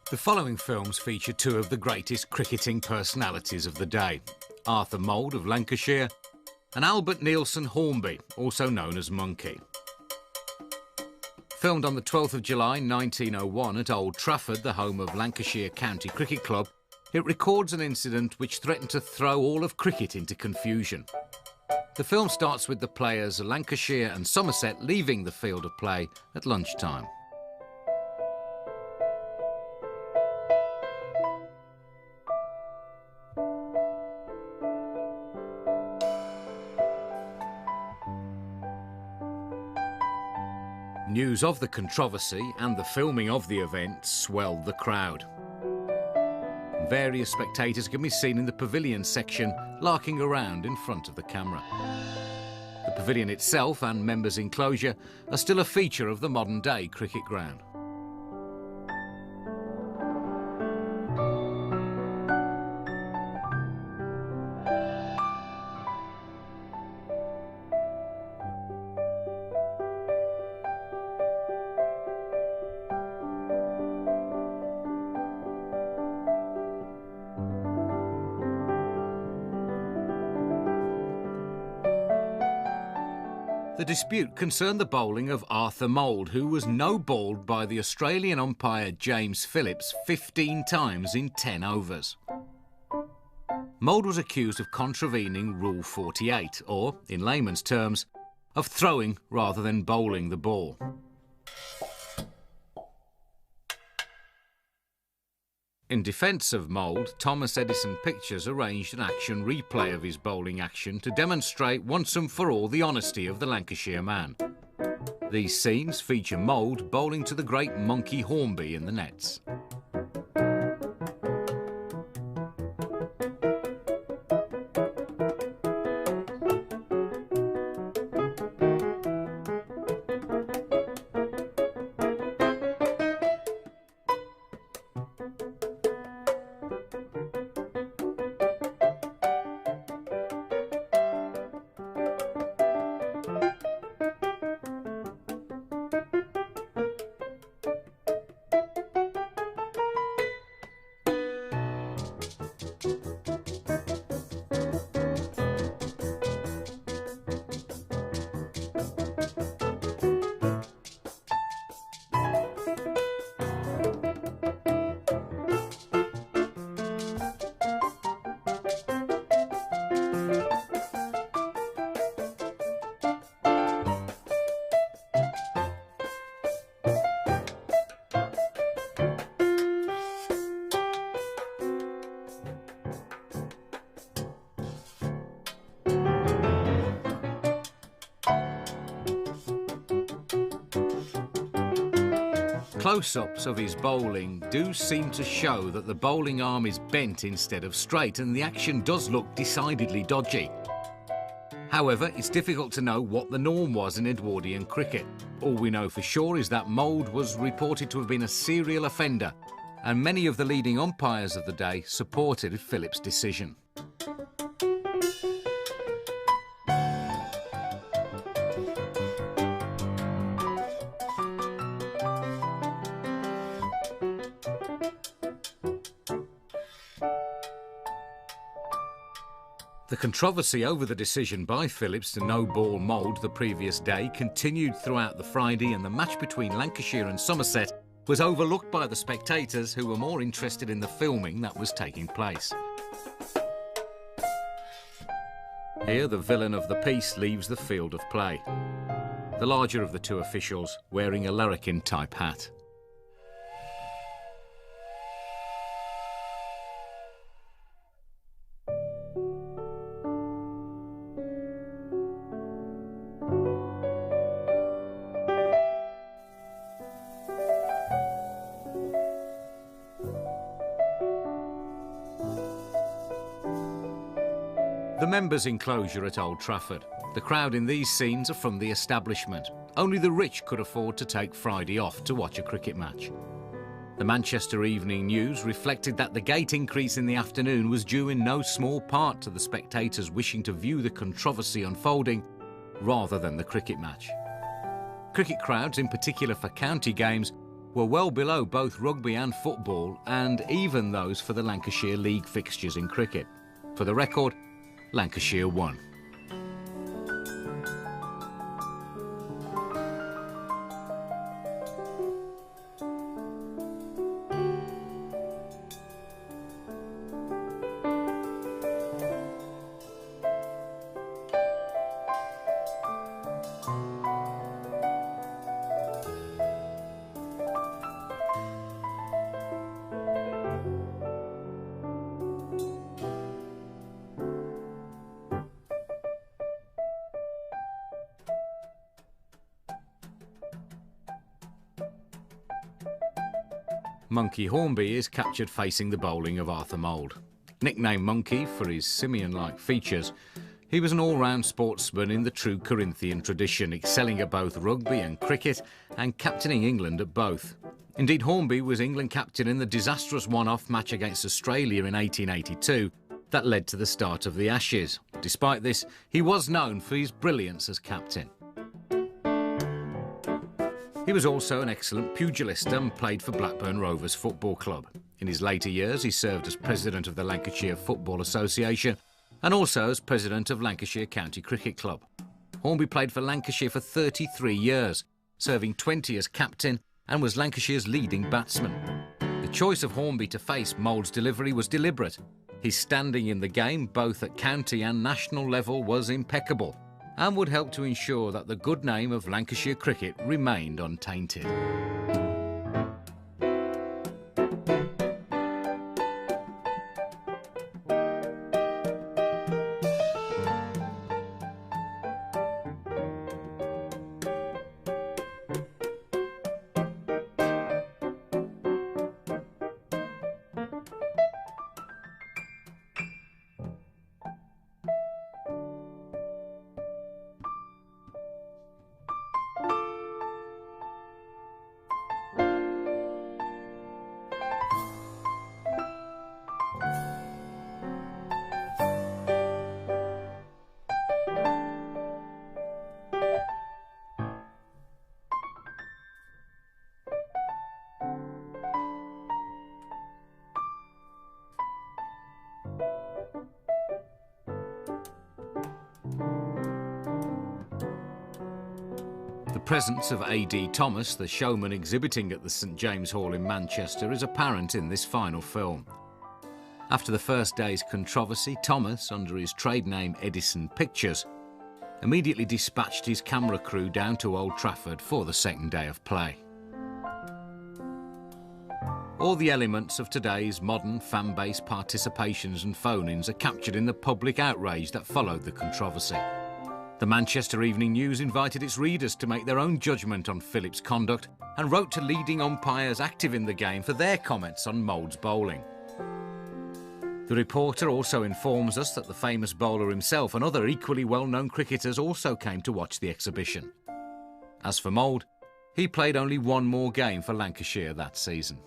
The following films feature two of the greatest cricketing personalities of the day, Arthur Mould of Lancashire and Albert Neilson Hornby, also known as Monkey. Filmed on the 12th of July 1901 at Old Trafford, the home of Lancashire County Cricket Club, it records an incident which threatened to throw all of cricket into confusion. The film starts with the players Lancashire and Somerset leaving the field of play at lunchtime. News of the controversy and the filming of the event swelled the crowd. Various spectators can be seen in the pavilion section, larking around in front of the camera. The pavilion itself and members' enclosure are still a feature of the modern-day cricket ground. The dispute concerned the bowling of Arthur Mould, who was no-balled by the Australian umpire James 15 times in 10 overs. Mould was accused of contravening Rule 48, or, in layman's terms, of throwing rather than bowling the ball. In defence of Mould, Thomas Edison Pictures arranged an action replay of his bowling action to demonstrate once and for all the honesty of the Lancashire man. These scenes feature Mould bowling to the great Monkey Hornby in the nets. Close-ups of his bowling do seem to show that the bowling arm is bent instead of straight, and the action does look decidedly dodgy. However, it's difficult to know what the norm was in Edwardian cricket. All we know for sure is that Mould was reported to have been a serial offender, and many of the leading umpires of the day supported Phillips' decision. The controversy over the decision by Phillips to no-ball Mould the previous day continued throughout the Friday, and the match between Lancashire and Somerset was overlooked by the spectators, who were more interested in the filming that was taking place. Here the villain of the piece leaves the field of play, the larger of the two officials wearing a larrikin-type hat. The members' enclosure at Old Trafford. The crowd in these scenes are from the establishment. Only the rich could afford to take Friday off to watch a cricket match. The Manchester Evening News reflected that the gate increase in the afternoon was due in no small part to the spectators wishing to view the controversy unfolding rather than the cricket match. Cricket crowds, in particular for county games, were well below both rugby and football, and even those for the Lancashire League fixtures in cricket. For the record, Lancashire won. Monkey Hornby is captured facing the bowling of Arthur Mould. Nicknamed Monkey for his simian-like features, he was an all-round sportsman in the true Corinthian tradition, excelling at both rugby and cricket and captaining England at both. Indeed, Hornby was England captain in the disastrous one-off match against Australia in 1882 that led to the start of the Ashes. Despite this, he was known for his brilliance as captain. He was also an excellent pugilist and played for Blackburn Rovers Football Club. In his later years, he served as president of the Lancashire Football Association and also as president of Lancashire County Cricket Club. Hornby played for Lancashire for 33 years, serving 20 as captain, and was Lancashire's leading batsman. The choice of Hornby to face Mould's delivery was deliberate. His standing in the game, both at county and national level, was impeccable, and would help to ensure that the good name of Lancashire cricket remained untainted. The presence of A.D. Thomas, the showman exhibiting at the St James Hall in Manchester, is apparent in this final film. After the first day's controversy, Thomas, under his trade name Edison Pictures, immediately dispatched his camera crew down to Old Trafford for the second day of play. All the elements of today's modern fan-based participations and phone-ins are captured in the public outrage that followed the controversy. The Manchester Evening News invited its readers to make their own judgment on Phillips' conduct and wrote to leading umpires active in the game for their comments on Mould's bowling. The reporter also informs us that the famous bowler himself and other equally well-known cricketers also came to watch the exhibition. As for Mould, he played only one more game for Lancashire that season.